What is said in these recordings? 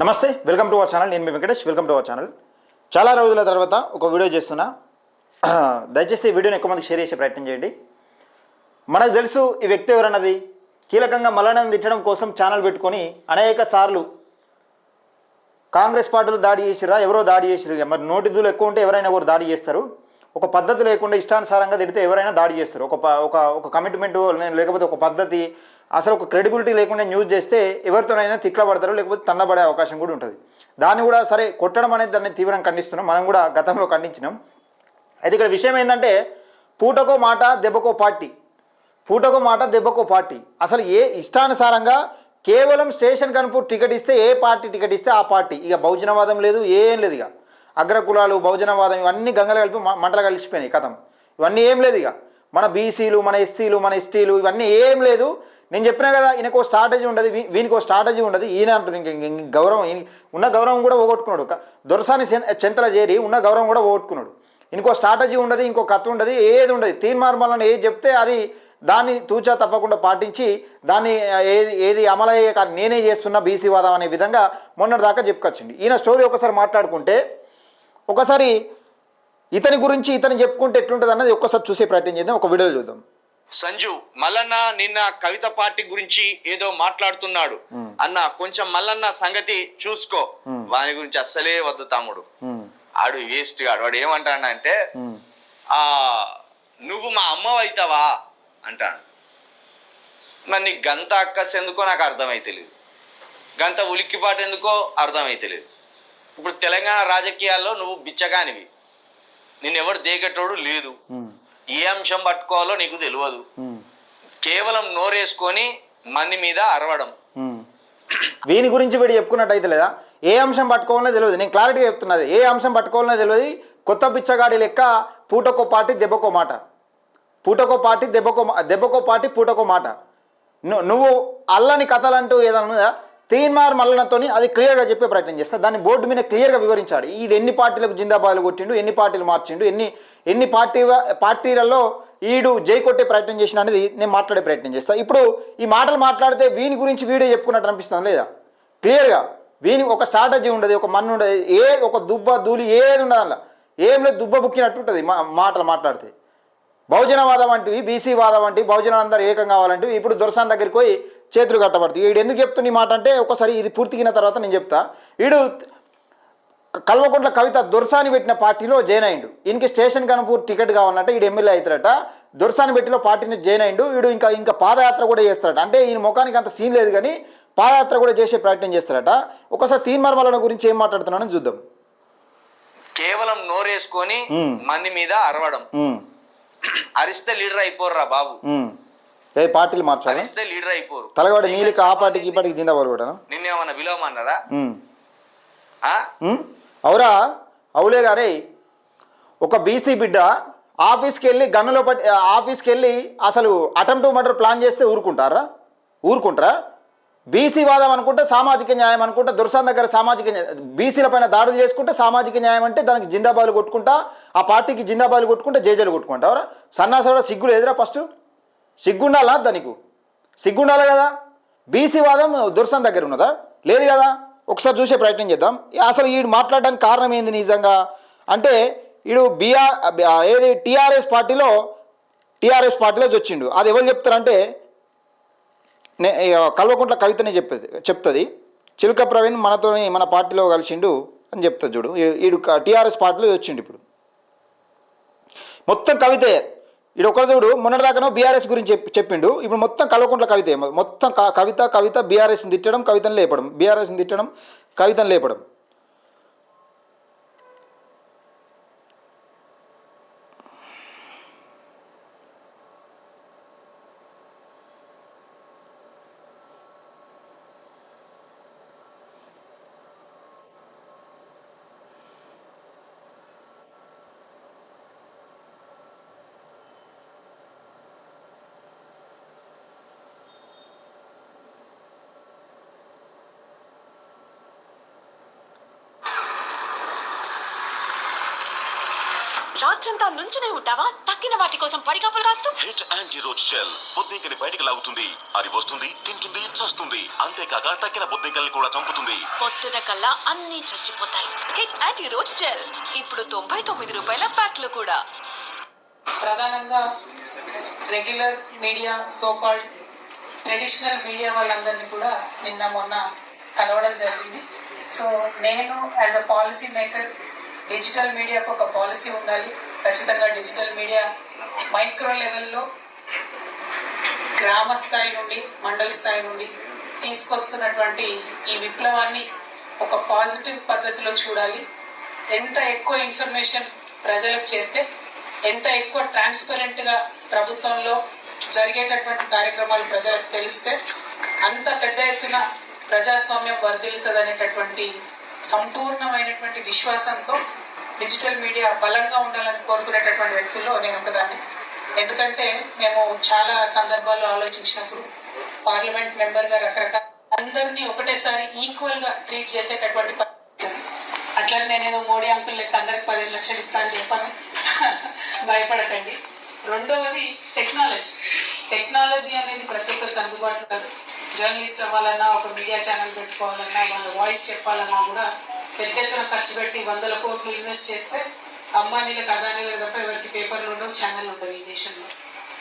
నమస్తే, welcome to our channel. నేను మీ Venkatesh. Welcome to our channel. చాలా రోజుల తర్వాత ఒక వీడియో చేస్తున్నా. దయచేసి ఈ వీడియోని ఎక్కువ మందికి షేర్ చేసే ప్రయత్నం చేయండి. మనకు తెలుసు ఈ వ్యక్తి ఎవరన్నది. కీలకంగా మల్లన్నను తిట్టడం కోసం ఛానల్ పెట్టుకొని అనేక సార్లు కాంగ్రెస్ పార్టీలు దాడి చేసిరా, ఎవరో దాడి చేసిరు. మరి నోటిదులు ఎక్కువ ఉంటే ఎవరైనా ఎవరు దాడి చేస్తారు. ఒక పద్ధతి లేకుండా ఇష్టానుసారంగా తిడితే ఎవరైనా దాడి చేస్తారు. ఒక కమిట్మెంట్ లేకపోతే ఒక పద్ధతి, అసలు ఒక క్రెడిబిలిటీ లేకుండా న్యూస్ చేస్తే ఎవరితోనైనా తిట్లబడతారు, లేకపోతే తన్నబడే అవకాశం కూడా ఉంటుంది. దాన్ని కూడా సరే కొట్టడం అనేది దాన్ని తీవ్రంగా ఖండిస్తున్నాం. మనం కూడా గతంలో ఖండించినాం. అయితే ఇక్కడ విషయం ఏంటంటే పూటకో మాట దెబ్బకో పార్టీ, పూటకో మాట దెబ్బకో పార్టీ. అసలు ఏ ఇష్టానుసారంగా కేవలం స్టేషన్ కనుపూర్ టికెట్ ఇస్తే ఏ పార్టీ టికెట్ ఇస్తే ఆ పార్టీ. ఇక బహుజనవాదం లేదు, ఏం లేదు. ఇక అగ్రకులాలు, బహుజనవాదం ఇవన్నీ గంగలు కలిపి మంటలు కలిసిపోయినాయి. కథం ఇవన్నీ ఏం లేదు. ఇక మన బీసీలు, మన ఎస్సీలు, మన ఎస్టీలు ఇవన్నీ ఏం లేదు. నేను చెప్పినా కదా, ఈయనకో స్ట్రాటజీ ఉండదు, వీనికో స్ట్రాటజీ ఉండదు. ఈయన అంటున్నాడు గౌరవం, ఉన్న గౌరవం కూడా పోగొట్టుకున్నాడు. దొరసాని చెంతల చేరి ఉన్న గౌరవం కూడా పోగొట్టుకున్నాడు. ఇంకో స్ట్రాటజీ ఉండదు, ఇంకో కథ ఉండదు, ఏది ఉండదు. తీర్మార్మలను ఏది చెప్తే అది దాన్ని తూచా తప్పకుండా పాటించి దాన్ని ఏది అమలయ్యే కానీ నేనే చేస్తున్నా బీసీ వాదం అనే విధంగా మొన్నటిదాకా చెప్పుకొచ్చింది. ఈయన స్టోరీ ఒకసారి మాట్లాడుకుంటే, ఒకసారి ఇతని గురించి ఇతను చెప్పుకుంటే ఎట్లుంటుంది అన్నది ఒక్కసారి చూసే ప్రయత్నం చేద్దాం. ఒక వీడియో చూద్దాం. సంజు, మల్లన్న నిన్న కవిత పార్టీ గురించి ఏదో మాట్లాడుతున్నాడు అన్న, కొంచెం మల్లన్న సంగతి చూసుకో. వాని గురించి అస్సలే వద్దు తమ్ముడు, ఆడు వేస్ట్ గాడు. వాడు ఏమంటాడంటే నువ్వు మా అమ్మ అవుతావా అంటాడు. మరి నీకు గంత అక్కస్ ఎందుకో నాకు అర్థమైతలేదు, గంత ఉలిక్కిపాటు ఎందుకో అర్థమైతలేదు. ఇప్పుడు తెలంగాణ రాజకీయాల్లో నువ్వు బిచ్చగానివి, నిన్నెవరు దేగటోడు లేదు, ఏ అంశం పట్టుకోవాలో నీకు తెలియదు, కేవలం నోరేసుకొని మంది మీద అరవడం. వీని గురించి వీడు చెప్పుకున్నట్టయితే లేదా, ఏ అంశం పట్టుకోవాలనే తెలియదు. నేను క్లారిటీగా చెప్తున్నది, ఏ అంశం పట్టుకోవాలనే తెలియదు. కొత్త బిచ్చగాడి లెక్క పూటకో పార్టీ దెబ్బకో మాట, పూటకో పార్టీ దెబ్బకో పార్టీ పూటకో మాట. నువ్వు అల్లని కథలంటూ ఏదన్నా తీన్మార్ మల్లనతో అది క్లియర్గా చెప్పే ప్రయత్నం చేస్తా. దాన్ని బోర్డు మీద క్లియర్గా వివరించాడు. ఈడు ఎన్ని పార్టీలకు జిందాబాదులు కొట్టిండు, ఎన్ని పార్టీలు మార్చిండు, ఎన్ని పార్టీలలో ఈడు జై కొట్టే ప్రయత్నం చేసిన అనేది నేను మాట్లాడే ప్రయత్నం చేస్తాను. ఇప్పుడు ఈ మాటలు మాట్లాడితే వీని గురించి వీడియో చెప్పుకున్నట్టు అనిపిస్తుంది లేదా? క్లియర్గా వీని ఒక స్ట్రాటజీ ఉండదు, ఒక మన్ను ఉండదు, ఒక దుబ్బ దూలి ఏది ఉండదు. అలా ఏం లేదు, దుబ్బ బుక్కినట్టు ఉంటుంది మాటలు మాట్లాడితే. బహుజనవాదం వంటివి, బీసీ వాదం వంటివి, బహుజనులందరూ ఏకం కావాలంటివి ఇప్పుడు దొరసాన్ దగ్గరికి పోయి చేతులు కట్టబడుతుంది. వీడు ఎందుకు చెప్తున్న ఈ మాట అంటే, ఒకసారి ఇది పూర్తిగిన తర్వాత నేను చెప్తా. వీడు కల్వకుంట్ల కవిత దొరసాని పెట్టిన పార్టీలో జాయిన్ అయ్యిండు. ఈయనకి స్టేషన్ కనుపూర్ టికెట్ కావాలంటే వీడు ఎమ్మెల్యే అవుతాడట. దొరసాని పెట్టిలో పార్టీని జాయిన్ అయ్యిండు. వీడు ఇంకా పాదయాత్ర కూడా చేస్తాడట. అంటే ఈయన ముఖానికి అంత సీన్ లేదు కానీ పాదయాత్ర కూడా చేసే ప్రయత్నం చేస్తాడట. ఒకసారి తీన్మార్ మల్లన గురించి ఏం మాట్లాడుతున్నానని చూద్దాం. కేవలం నోరేసుకొని మంది మీద అరవడం, అరిస్తే లీడర్ అయిపోర్రా బాబు. ఏ పార్టీలు మార్చాలి, లీడర్ అయిపోరు. తలవాడి నీళ్ళకి ఆ పార్టీకి ఈ పార్టీకి జిందాబాద్ కూడా నిన్నేమన్నా విలువమన్నారా? అవురా అవులే గారే. ఒక బీసీ బిడ్డ ఆఫీస్కి వెళ్ళి గన్నులో పట్టి ఆఫీస్కి వెళ్ళి అసలు అటెంప్ట్ మర్డర్ ప్లాన్ చేస్తే ఊరుకుంటారా? బీసీ వాదం అనుకుంటే సామాజిక న్యాయం అనుకుంటా, దొరసాన్ దగ్గర సామాజిక బీసీల పైన దాడులు చేసుకుంటే సామాజిక న్యాయం అంటే దానికి జిందాబాదులు కొట్టుకుంటా, ఆ పార్టీకి జిందాబాదులు కొట్టుకుంటే జేజేలు కొట్టుకుంటావరా? సన్నాసోడా సిగ్గులు ఎదురా? ఫస్ట్ సిగ్గుండాలా? దానికి సిగ్గుండాలి కదా. బీసీ వాదం దొరసాన్ దగ్గర ఉన్నదా? లేదు కదా. ఒకసారి చూసే ప్రయత్నం చేద్దాం. అసలు వీడు మాట్లాడడానికి కారణం ఏంది నిజంగా అంటే, వీడు టీఆర్ఎస్ పార్టీలో వచ్చిండు. అది ఎవరు చెప్తారంటే కల్వకుంట్ల కవితనే చెప్తుంది. చిలుక ప్రవీణ్ మన పార్టీలో కలిసిండు అని చెప్తుంది. చూడు, వీడు టీఆర్ఎస్ పార్టీలో వచ్చిండు. ఇప్పుడు మొత్తం కవితే. వీడు ఒకరు చూడు, మొన్నటిదాకానో బీఆర్ఎస్ గురించి చెప్పిండు. ఇప్పుడు మొత్తం కల్వకుంట్ల కవితే. మొత్తం కవిత బీఆర్ఎస్ని తిట్టడం, కవితను లేపడం, బీఆర్ఎస్ని తిట్టడం, కవితను లేపడం. రాత్రంతా నుంచునే ఉంటావా? తక్కిన వాటి కోసం పడికప్పులు కాస్తూ. హిట్ యాంటీ రోజ్ జెల్ బొద్దింకని బయటికి లాగుతుంది, అది వస్తుంది, తింటుంది, చస్తుంది. అంతేకాక తక్కిన బొద్దింకల్ని కూడా చంపుతుంది. పొద్దున కల్లా అన్ని చచ్చిపోతాయి. హిట్ యాంటీ రోజ్ జెల్ ఇప్పుడు 99 రూపాయల ప్యాక్లు కూడా. ప్రధానంగా regular media, so called traditional media వాళ్ళందరినీ కూడా నిన్న మొన్న కలవడం జరిగింది. సో నేను as a policy maker digital మీడియాకు ఒక పాలసీ ఉండాలి. ఖచ్చితంగా డిజిటల్ మీడియా మైక్రో లెవెల్లో గ్రామ స్థాయి నుండి మండల స్థాయి నుండి తీసుకొస్తున్నటువంటి ఈ విప్లవాన్ని ఒక పాజిటివ్ పద్ధతిలో చూడాలి. ఎంత ఎక్కువ ఇన్ఫర్మేషన్ ప్రజలకు చేరితే, ఎంత ఎక్కువ ట్రాన్స్పరెంట్గా ప్రభుత్వంలో జరిగేటటువంటి కార్యక్రమాలు ప్రజలకు తెలిస్తే అంత పెద్ద ఎత్తున ప్రజాస్వామ్యం వర్ధిల్లుతుంది అనేటటువంటి సంపూర్ణమైనటువంటి విశ్వాసంతో డిజిటల్ మీడియా బలంగా ఉండాలని కోరుకునేటటువంటి వ్యక్తుల్లో నేను ఒకదాన్ని. ఎందుకంటే మేము చాలా సందర్భాల్లో ఆలోచించినప్పుడు పార్లమెంట్ మెంబర్గా రకరకాల అందరినీ ఒకటేసారి ఈక్వల్గా ట్రీట్ చేసేటటువంటి అట్లనే నేనేదో మోడీ అంకుల్ లెక్క అందరికి 15 లక్షలు ఇస్తా అని చెప్పాను. భయపడకండి. రెండవది టెక్నాలజీ అనేది ప్రతి ఒక్కరికి అందుబాటులో కాదు. జర్నలిస్ట్ అవ్వాలన్నా, ఒక మీడియా ఛానల్ పెట్టుకోవాలన్నా, వాళ్ళ వాయిస్ చెప్పాలన్నా కూడా పెద్ద ఎత్తున ఖర్చు పెట్టి 100 కోట్లు ఇన్వెస్ట్ చేస్తే అంబానీలకు, అదానీలకు తప్ప ఎవరికి పేపర్లు ఉండవు, ఛానల్ ఉండవు ఈ దేశంలో.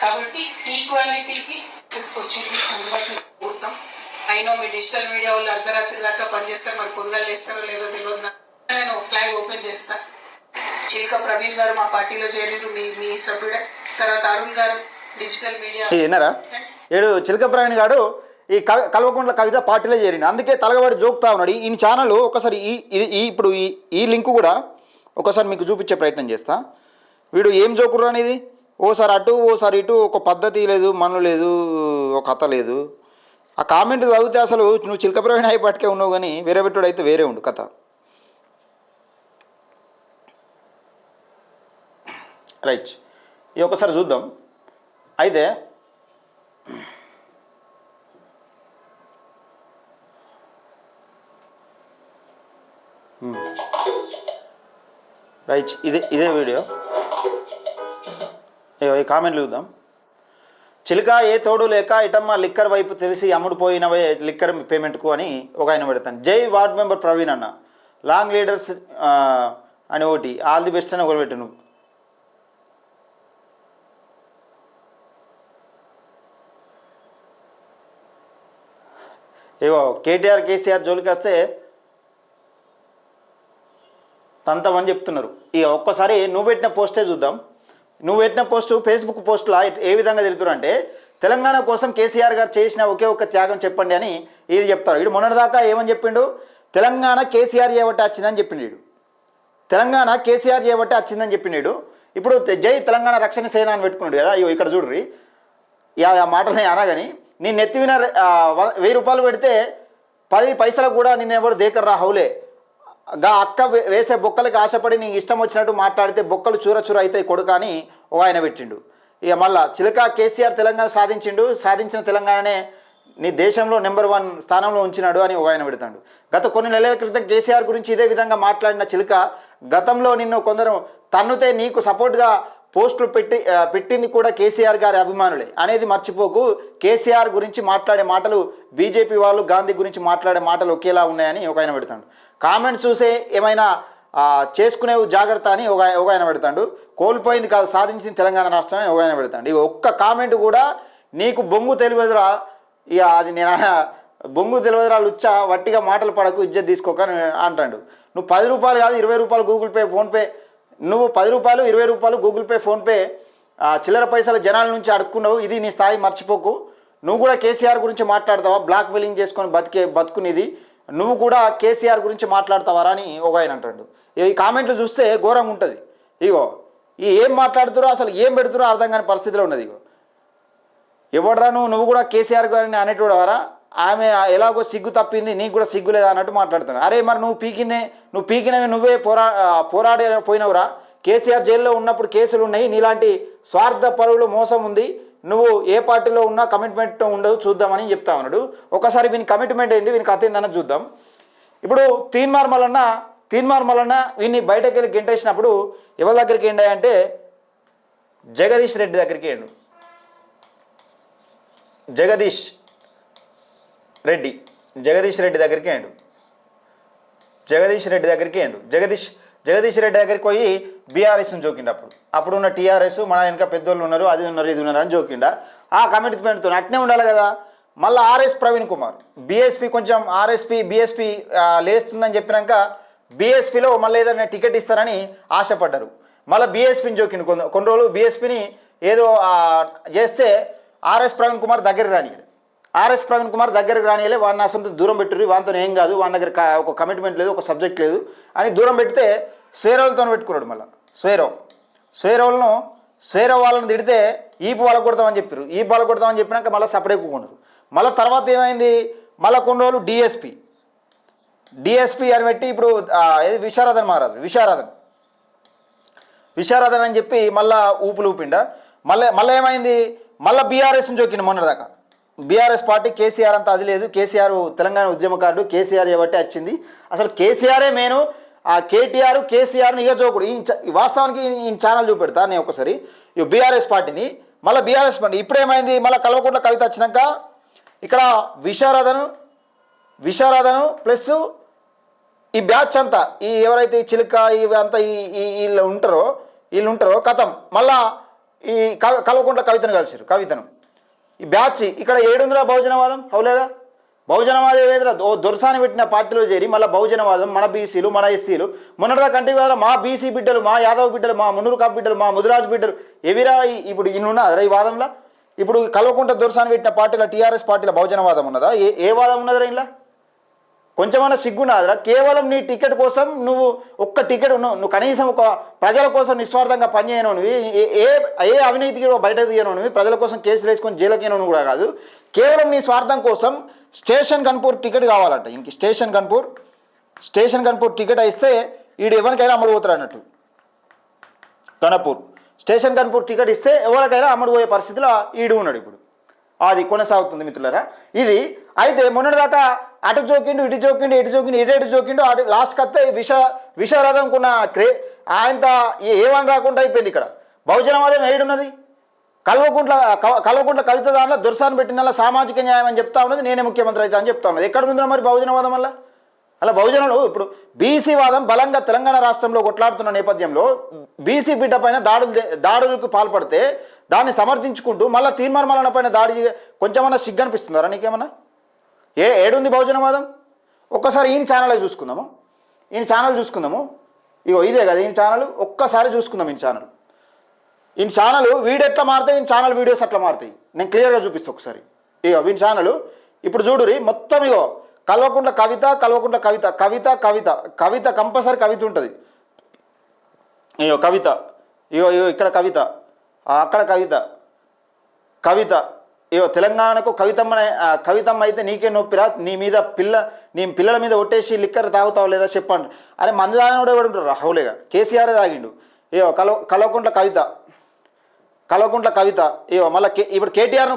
కాబట్టి ఈక్వాలిటీకి తీసుకొచ్చింది అందుబాటులో పూర్తం. అయినా మీ డిజిటల్ మీడియా వాళ్ళు అర్ధరాత్రి దాకా పనిచేస్తారు, మరి పొద్దుగా చేస్తారో లేదో తెలియదు. నేను ఫ్లాగ్ ఓపెన్ చేస్తా. చిల్క ప్రవీణ్ గారు మా పార్టీలో చేరిరు, మీ సభ్యుడే. తర్వాత అరుణ్ గారు డిజిటల్ మీడియా విన్నారా? ఏడు చిలక ప్రవీణ్ గారు ఈ కల్వకుంట్ల కవిత పార్టీలో చేరిండు. అందుకే తలగబడి జోకుతా ఉన్నాడు. ఈ ఛానల్ ఒకసారి ఇప్పుడు ఈ లింక్ కూడా ఒకసారి మీకు చూపించే ప్రయత్నం చేస్తా. వీడు ఏం జోకుర్రు అనేది, ఓసారి అటు ఓసారి ఇటు, ఒక పద్ధతి లేదు, మన్ను లేదు, ఒక కథ లేదు. ఆ కామెంట్ చదివితే అసలు నువ్వు చిలక ప్రవీణ్ అయిపటికే ఉన్నావు, కానీ వేరే పెట్టుడు అయితే వేరే ఉండు కథ. రైట్, ఇది ఒకసారి చూద్దాం. అయితే రైట్, ఇదే వీడియో. ఈ కామెంట్లు చూద్దాం. చిలుక ఏ తోడు లేక ఇటమ్మ లిక్కర్ వైపు తెలిసి అమ్ముడుపోయినవే లిక్కర్ పేమెంట్కు అని ఒక ఆయన పెడతాను. జై వార్డ్ మెంబర్ ప్రవీణ్ అన్న, లాంగ్ లీడర్స్ అని ఒకటి, ఆల్ ది బెస్ట్ అని ఒకటి పెట్టు. నువ్వు ఏవో కేటీఆర్ కేసీఆర్ జోలికి వస్తే తంతమని చెప్తున్నారు. ఇక ఒక్కసారి నువ్వు పెట్టిన పోస్టే చూద్దాం. నువ్వు పెట్టిన పోస్టు ఫేస్బుక్ పోస్టులో ఏ విధంగా తిరుగుతారు అంటే, తెలంగాణ కోసం కేసీఆర్ గారు చేసిన ఒకే ఒక్క త్యాగం చెప్పండి అని ఇది చెప్తారు. వీడు మొన్నటిదాకా ఏమని చెప్పిండు, తెలంగాణ కేసీఆర్ చేయబట్టి వచ్చిందని చెప్పిండు. వీడు తెలంగాణ కేసీఆర్ చేయబట్టి వచ్చిందని చెప్పిండు. ఇప్పుడు జై తెలంగాణ రక్షణ సేన అని పెట్టుకున్నాడు కదా. ఇగో ఇక్కడ చూడ్రి, ఆ మాటలు అనగాని నేను నెత్తివిన 1000 రూపాయలు పెడితే 10 పైసలకు కూడా నిన్ను ఎవరు దేకర్రా హౌలే, గా అక్క వేసే బొక్కలకి ఆశపడి నీకు ఇష్టం వచ్చినట్టు మాట్లాడితే బొక్కలు చూర అవుతాయి కొడుకు అని ఒక ఆయన పెట్టిండు. ఇక మళ్ళా చిలక కేసీఆర్ తెలంగాణ సాధించిన తెలంగాణనే నీ దేశంలో నెంబర్ 1 స్థానంలో ఉంచినాడు అని ఒక ఆయన పెడతాడు. గత కొన్ని నెలల క్రితం కేసీఆర్ గురించి ఇదే విధంగా మాట్లాడిన చిలక, గతంలో నిన్ను కొందరు తన్నుతే నీకు సపోర్ట్గా పోస్టులు పెట్టింది కూడా కేసీఆర్ గారి అభిమానులే అనేది మర్చిపోకు. కేసీఆర్ గురించి మాట్లాడే మాటలు బీజేపీ వాళ్ళు గాంధీ గురించి మాట్లాడే మాటలు ఒకేలా ఉన్నాయని ఒక ఆయన పెడతాడు. కామెంట్స్ చూసే ఏమైనా చేసుకునే జాగ్రత్త అని ఒక ఆయన పెడతాడు. కోల్పోయింది కాదు సాధించింది తెలంగాణ రాష్ట్రం అని ఒక ఆయన పెడతాడు. ఇక ఒక్క కామెంట్ కూడా నీకు బొంగు తెలియదురా, ఇక అది నేను బొంగు తెలియదురా లుచ్చా, వట్టిగా మాటలు పడకు, ఇజ్జత్ తీసుకోకని అంటాడు. నువ్వు 10 రూపాయలు కాదు 20 రూపాయలు గూగుల్ పే ఫోన్పే, నువ్వు 10 రూపాయలు 20 రూపాయలు గూగుల్ పే ఫోన్పే చిల్లర పైసల జనాల నుంచి అడుక్కున్నావు. ఇది నీ స్థాయి మర్చిపోకు. నువ్వు కూడా కేసీఆర్ గురించి మాట్లాడతావా? బ్లాక్ మెయిలింగ్ చేసుకొని బతుకునిది నువ్వు కూడా కేసీఆర్ గురించి మాట్లాడతావారా అని ఒక ఆయన అంటాడు. ఈ కామెంట్లు చూస్తే ఘోరంగా ఉంటుంది. ఇగో ఏం మాట్లాడుతారో అసలు ఏం పెడుతారో అర్థం కాని పరిస్థితిలో ఉన్నది. ఇగో ఎవడరా నువ్వు కూడా కేసీఆర్ గారిని అనేటోడు వారా, ఆమె ఎలాగో సిగ్గు తప్పింది నీకు కూడా సిగ్గు లేదా అన్నట్టు మాట్లాడుతున్నాను. అరే మరి నువ్వు పీకినవి నువ్వే పోరాడే పోయినవురా. కేసీఆర్ జైల్లో ఉన్నప్పుడు కేసులు ఉన్నాయి, నీలాంటి స్వార్థ పరువులు మోసం ఉంది, నువ్వు ఏ పార్టీలో ఉన్నా కమిట్మెంట్ ఉండవు చూద్దామని చెప్తా ఉన్నాడు. ఒకసారి వీని కమిట్మెంట్ ఏంది, వీని కథ ఏందన్నది చూద్దాం. ఇప్పుడు తీన్మార్ మల్లన్న తీన్మార్ మల్లన్న వీడిని బయటకు వెళ్ళి గెంటేసినప్పుడు ఎవరి దగ్గరికి ఏంటి అంటే జగదీష్ రెడ్డి దగ్గరికి ఏండు. జగదీష్ రెడ్డి దగ్గరికి ఏండు. జగదీష్ రెడ్డి దగ్గరికి పోయి బీఆర్ఎస్ని జోకిండు. అప్పుడు ఉన్న టీఆర్ఎస్ మన వెనక పెద్దోళ్ళు ఉన్నారు, అది ఉన్నారు, ఇది ఉన్నారు అని జోకిండా. ఆ కమిట్మెంట్తో అట్నే ఉండాలి కదా. మళ్ళీ ఆర్ఎస్ ప్రవీణ్ కుమార్ బీఎస్పీ కొంచెం బీఎస్పీ లేస్తుందని చెప్పినాక బీఎస్పీలో మళ్ళీ ఏదైనా టికెట్ ఇస్తారని ఆశపడ్డారు. మళ్ళీ బీఎస్పీని జోకిండు. కొన్ని రోజులు బీఎస్పీని ఏదో చేస్తే ఆర్ఎస్ ప్రవీణ్ కుమార్ దగ్గరికి రానియలే. వాడిని అసలు దూరం పెట్టుర్రు, వానితో ఏం కాదు, వాని దగ్గర ఒక కమిట్మెంట్ లేదు, ఒక సబ్జెక్ట్ లేదు అని దూరం పెడితే స్వేరవులతో పెట్టుకున్నాడు. మళ్ళీ స్వేరవ్ వాళ్ళని తిడితే ఈపు వాళ్ళకు కొడతామని చెప్పినాక మళ్ళీ సపరేట్ కూకున్నారు. మళ్ళీ తర్వాత ఏమైంది, మళ్ళీ కొన్ని రోజులు డిఎస్పీ అని పెట్టి ఇప్పుడు ఏది విశారదన్ అని చెప్పి మళ్ళీ ఊపిండ. మళ్ళీ ఏమైంది, మళ్ళీ బీఆర్ఎస్ని జోకిండు. మొన్నటిదాకా బీఆర్ఎస్ పార్టీ కేసీఆర్ అంతా అది లేదు, కేసీఆర్ తెలంగాణ ఉద్యమకారుడు, కేసీఆర్ చేయబట్టే వచ్చింది. అసలు కేసీఆరే మేను, ఆ కేసీఆర్ని ఇక జోకుడు. వాస్తవానికి ఈ ఛానల్ చూపెడతా నేను ఒకసారి బీఆర్ఎస్ పార్టీని. మళ్ళీ బీఆర్ఎస్ పార్టీ ఇప్పుడేమైంది, మళ్ళీ కల్వకుంట్ల కవిత వచ్చినాక ఇక్కడ విశారదను ప్లస్ ఈ బ్యాచ్ అంతా ఈ ఎవరైతే ఈ చిలుక ఇవి అంతా వీళ్ళు ఉంటారో కథం మళ్ళా ఈ కల్వకుంట్ల కవితను ఈ బ్యాచ్ ఇక్కడ ఏడుందిరా బహుజనవాదం. అవులేగా బహుజనవాదం ఏదైనా దొరసాని పెట్టిన పార్టీలో చేరి మళ్ళీ బహుజనవాదం, మన బీసీలు, మన ఎస్సీలు, మొన్నటిదా కంటికి కదా మా బీసీ బిడ్డలు, మా యాదవ్ బిడ్డలు, మా మున్నూరు కాపు బిడ్డలు, మా ముదిరాజు బిడ్డలు ఎవిరా ఇప్పుడు ఇన్నున్నదా ఈ వాదంలో? ఇప్పుడు కల్వకుంట్ల దొరసాని పెట్టిన పార్టీలో టీఆర్ఎస్ పార్టీలో బహుజనవాదం ఉన్నదా? ఏ వాదం ఉన్నదిరా ఇలా? కొంచెమన్నా సిగ్గున్నాదిరా? కేవలం నీ టికెట్ కోసం నువ్వు ఒక్క టికెట్ నువ్వు కనీసం ఒక ప్రజల కోసం నిస్వార్థంగా పనిచేయనవి, ఏ అవినీతికి బయట తీయనవి, ప్రజల కోసం కేసులు వేసుకొని జైలుకి కూడా కాదు, కేవలం నీ స్వార్థం కోసం స్టేషన్ కన్పూర్ టికెట్ కావాలంట. ఇంక స్టేషన్ కన్పూర్ టికెట్ ఇస్తే వీడు ఎవరికైనా అమ్ముడు పోతారు అన్నట్టు. స్టేషన్ కన్పూర్ టికెట్ ఇస్తే ఎవరికైనా అమ్ముడు పోయే పరిస్థితిలో ఈడు ఉన్నాడు. ఇప్పుడు అది కొనసాగుతుంది మిత్రులారా. ఇది అయితే మొన్నటిదాకా అటు జోకిండు, ఇటు జోకిండు, అటు లాస్ట్కి వస్తే విషారథంకున్న ఆయనంత ఏమని రాకుండా అయిపోయింది. ఇక్కడ బహుజనవాదం ఏడున్నది? కల్వకుంట్ల కవిత దాంట్లో దొరసాన్ని పెట్టిన దాంట్లో సామాజిక న్యాయం అని చెప్తా ఉన్నది, నేనే ముఖ్యమంత్రి అయితే అని చెప్తా ఉన్నది. ఎక్కడ ఉందిరా మరి బహుజనవాదం వల్ల? అలా బహుజనులు ఇప్పుడు బీసీ వాదం బలంగా తెలంగాణ రాష్ట్రంలో కొట్లాడుతున్న నేపథ్యంలో బీసీ బిడ్డ పైన దాడులకు పాల్పడితే దాన్ని సమర్థించుకుంటూ మళ్ళీ తీర్మాన మల్లన్న పైన దాడి కొంచెమన్నా సిగ్గు అనిపిస్తుందారా నీకేమన్నా? ఏడుంది బహుజనవాదం? ఒక్కసారి ఈయన ఛానల్ చూసుకుందాము. ఇగో ఇదే కదా ఈయన ఛానల్. ఒక్కసారి చూసుకుందాం ఈయన ఛానల్ వీడియో ఎట్లా మారుతాయి, ఈయన ఛానల్ వీడియోస్ అట్లా మారుతాయి. నేను క్లియర్గా చూపిస్తాను ఒకసారి. ఇగో ఈయన ఛానల్ ఇప్పుడు చూడురి మొత్తం. ఇగో కల్వకుంట్ల కవిత కంపల్సరీ కవిత ఉంటుంది. ఇగో ఇక్కడ అక్కడ కవిత ఇగో తెలంగాణకు కవితమ్మ అయితే నీకే నొప్పిరా, నీ పిల్లల మీద ఒట్టేసి లిక్కర్ తాగుతావు లేదా చెప్పండి. అరే మందు తాగిన కూడా ఎవడు ఉంటారు? హౌలేగా కేసీఆర్ తాగిండు. ఇగో కల్వకుంట్ల కవిత ఇగో మళ్ళీ ఇప్పుడు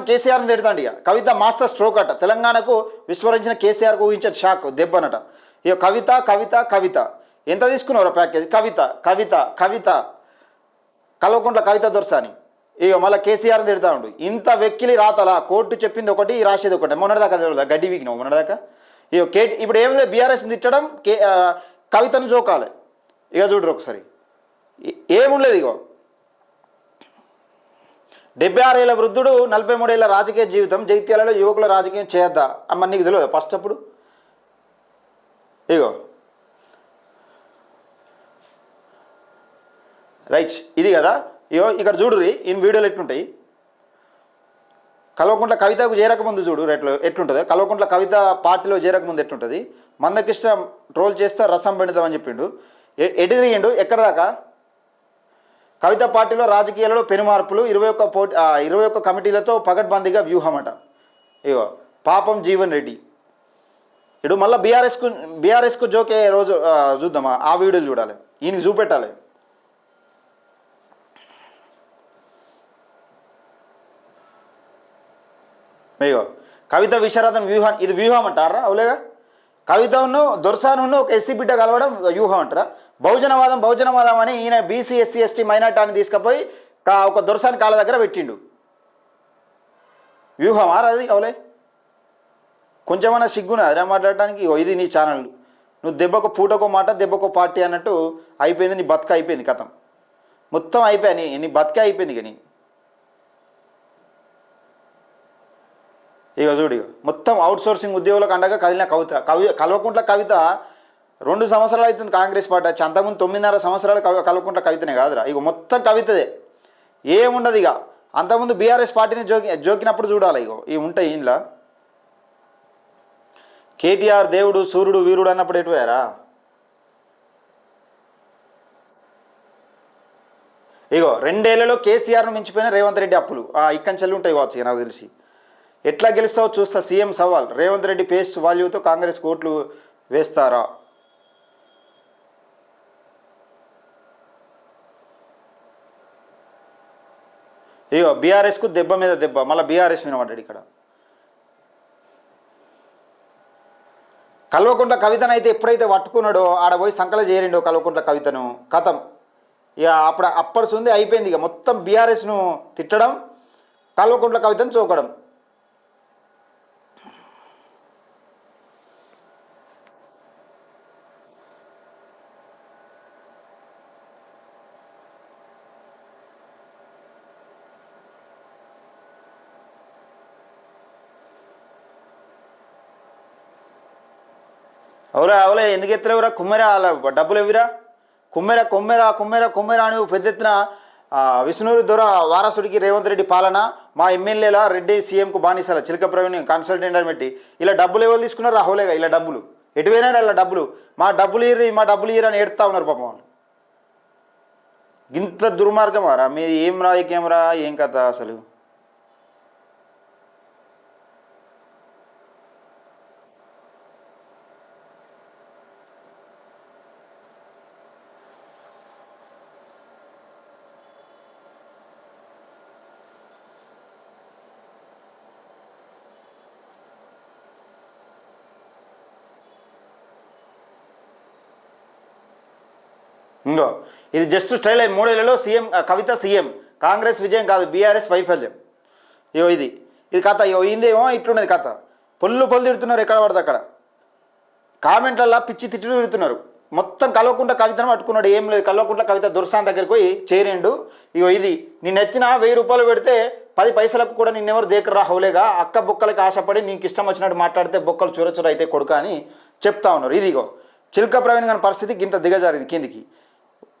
కేసీఆర్ను తిడతాండి. ఇక కవిత మాస్టర్ స్ట్రోక్ అట. తెలంగాణకు విస్మరించిన కేసీఆర్కు ఊహించిన షాక్ దెబ్బనట. ఇగో కవిత ఎంత తీసుకున్నారో ప్యాకేజ్? కవిత కల్వకుంట్ల కవిత దొరసాని. ఇక మళ్ళీ కేసీఆర్ని తిడతా ఉండు. ఇంత వెక్కిలి రాతలా? కోర్టు చెప్పింది ఒకటి, రాసేది ఒకటి. మొన్నటిదాకా తెలియదా? గడ్డి వీకినావు మొన్నటిదాకా. ఇక ఇప్పుడు ఏం లేదు, బీఆర్ఎస్ని తిట్టడం, కవితను జోకాలి. ఇక చూడరు ఒకసారి ఏముండలేదు. ఇగో 76 ఏళ్ల వృద్ధుడు, 43 ఏళ్ల రాజకీయ జీవితం, జగిత్యాలలో యువకుల రాజకీయం చేయొద్దా అమ్మ నీకు తెలియదు ఫస్ట్ అప్పుడు? ఇగో రైట్ ఇది కదా. ఇగో ఇక్కడ చూడురి ఈయన వీడియోలు ఎట్లుంటాయి. కల్వకుంట్ల కవితకు చేరకముందు చూడు ఎట్లుంటుంది. కల్వకుంట్ల కవిత పార్టీలో చేరకముందు ఎట్లుంటుంది. మందకిష్ట ట్రోల్ చేస్తే రసం పెడదామని చెప్పిండు. ఎటు తిరిగిండు? ఎక్కడ దాకా? కవిత పార్టీలో రాజకీయాలలో పెనుమార్పులు, 21 కమిటీలతో పగడ్బందీగా వ్యూహం అట. ఇగో పాపం జీవన్ రెడ్డి. ఇడు మళ్ళీ బీఆర్ఎస్కు జోకే రోజు చూద్దామా? ఆ వీడియోలు చూడాలి, ఈయనకి చూపెట్టాలి. ఇగో కవిత విశారదం వ్యూహం, ఇది వ్యూహం అంటారా? అవులేగా. కవితను దొరసాను ఒక ఎస్సీ బిడ్డ కలవడం వ్యూహం అంటారా? బహుజనవాదం అని ఈయన బీసీ ఎస్సీ ఎస్టీ మైనార్టీని తీసుకుపోయి ఒక దొరసాని కాళ్ళ దగ్గర పెట్టిండు. వ్యూహమా అది అవలే? కొంచెమన్నా సిగ్గునా అదే మాట్లాడటానికి? ఇది నీ ఛానల్, నువ్వు దెబ్బకు పూటకో మాట దెబ్బకో పార్టీ అన్నట్టు అయిపోయింది. నీ బతుక అయిపోయింది, కథం మొత్తం అయిపోయాని, నీ బతుకే అయిపోయింది. కానీ ఇక చూడు, ఇక మొత్తం అవుట్సోర్సింగ్ ఉద్యోగులకు అండగా కదిలిన కల్వకుంట్ల కవిత 2 సంవత్సరాలు అవుతుంది కాంగ్రెస్ పార్టీ వచ్చి. అంతకుముందు 9.5 సంవత్సరాలు కల్వకుంట్ల కవితనే కాదురా. ఇక మొత్తం కవితదే, ఏముండదు. ఇక అంతకుముందు బీఆర్ఎస్ పార్టీని జోకినప్పుడు చూడాలి. ఇగో ఇవి ఉంటాయి ఇంట్లో. కేటీఆర్ దేవుడు సూర్యుడు వీరుడు అన్నప్పుడు ఎటుపోయారా? ఇగో 2 ఏళ్లలో కేసీఆర్ను మించిపోయిన రేవంత్ రెడ్డి అప్పులు ఇక్కడి చెల్లి ఉంటాయి కావచ్చు. ఇక నాకు తెలిసి ఎట్లా గెలుస్తావో చూస్తా. సీఎం సవాల్, రేవంత్ రెడ్డి ఫేస్ వాల్యూతో కాంగ్రెస్ ఓట్లు వేస్తారా? ఇగో బీఆర్ఎస్కు దెబ్బ మీద దెబ్బ, మళ్ళీ బీఆర్ఎస్ వినబడ్డాడు ఇక్కడ. కల్వకుంట్ల కవితను అయితే ఎప్పుడైతే పట్టుకున్నాడో ఆడ పోయి సంకల చేరిండో కల్వకుంట్ల కవితను, కథం. ఇక అప్పటి సుంది అయిపోయింది. ఇక మొత్తం బీఆర్ఎస్ను తిట్టడం, కల్వకుంట్ల కవితను చూకడం. అవలే ఎందుకు ఎత్తలేవురా? కుమ్మెరా డబ్బులు ఎవిరా? కుమ్మెరా అని పెద్ద ఎత్తున విష్ణూరు దొర వారసుడికి రేవంత్ రెడ్డి పాలన, మా ఎమ్మెల్యేల రెడ్డి సీఎంకు బానిసల చిలక ప్రవీణ్ కన్సల్టెంట్ అని పెట్టి ఇలా డబ్బులు ఎవరు తీసుకున్నారు? రాహులేగా ఇలా డబ్బులు ఎటు పోయినారు? ఇలా డబ్బులు మా డబ్బులు ఇయ్యరు అని ఏడుతా ఉన్నారు పాపం వాళ్ళు. ఇంత దుర్మార్గమారా మీది? ఏం రాజకీయం రా, ఏం కథ అసలు? ఇంకో ఇది జస్ట్ ట్రైలర్. 3 ఏళ్లలో సీఎం కవిత సీఎం, కాంగ్రెస్ విజయం కాదు బీఆర్ఎస్ వైఫల్యం. ఇది కథ. ఇందేమో ఇట్లున్నది కథ. పొల్లు తిడుతున్నారు ఎక్కడ పడితే అక్కడ. కామెంట్లల్లో పిచ్చి తిట్లు తిడుతున్నారు. మొత్తం కల్వకుంట్ల కవితను పట్టుకున్నాడు. ఏం లేదు, కల్వకుంట్ల కవిత దొరసాన్ దగ్గరికి పోయి చేరిండు. ఇది నిన్ను ఎత్తిన 1000 రూపాయలు పెడితే 10 పైసలకు కూడా నిన్నెవరు దేకరా హౌలేగా, అక్క బొక్కలకి ఆశపడి నీకు ఇష్టం వచ్చినట్టు మాట్లాడితే బొక్కలు చూర అయితే కొడుక అని చెప్తా ఉన్నారు. ఇదిగో చిల్క ప్రవీణ్ గారి పరిస్థితి గింత దిగజారింది కిందికి.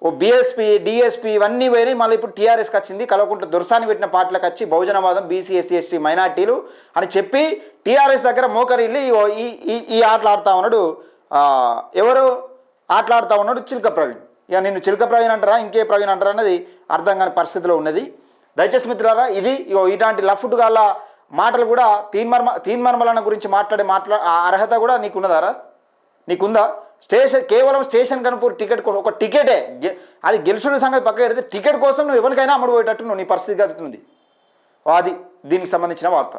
ఓ బీఎస్పీ డిఎస్పీ ఇవన్నీ పోయినాయి. మళ్ళీ ఇప్పుడు టీఆర్ఎస్కి వచ్చింది. కల్వకుంట్ల దొరసాని పెట్టిన పార్టీలకు వచ్చి బహుజనవాదం బీసీ ఎస్సీ ఎస్టీ మైనార్టీలు అని చెప్పి టీఆర్ఎస్ దగ్గర మోకరిల్లి ఈ ఆటలు ఆడుతూ ఉన్నాడు. ఎవరు ఆటలాడుతూ ఉన్నాడు? చిల్క ప్రవీణ్. ఇక నిన్ను చిల్క ప్రవీణ్ అంటారా ఇంకే ప్రవీణ్ అంటారా అన్నది అర్థం కాని పరిస్థితిలో ఉన్నది. దయచేసి మిత్రులారా, ఇది ఇలాంటి లఫ్ట్ గాళ్ళ మాటలు కూడా తీన్మర్మలన్న గురించి అర్హత కూడా నీకున్నదారా? నీకుందా? కేవలం స్టేషన్ కనుపూర్ టికెట్ కోసం, ఒక టికెటే అది గెలుచున్న సంగతి పక్క పెడితే టికెట్ కోసం నువ్వు ఎవరికైనా అమ్ముడు పోయేటట్టు నీ పరిస్థితి గడుతుంది. అది దీనికి సంబంధించిన వార్త.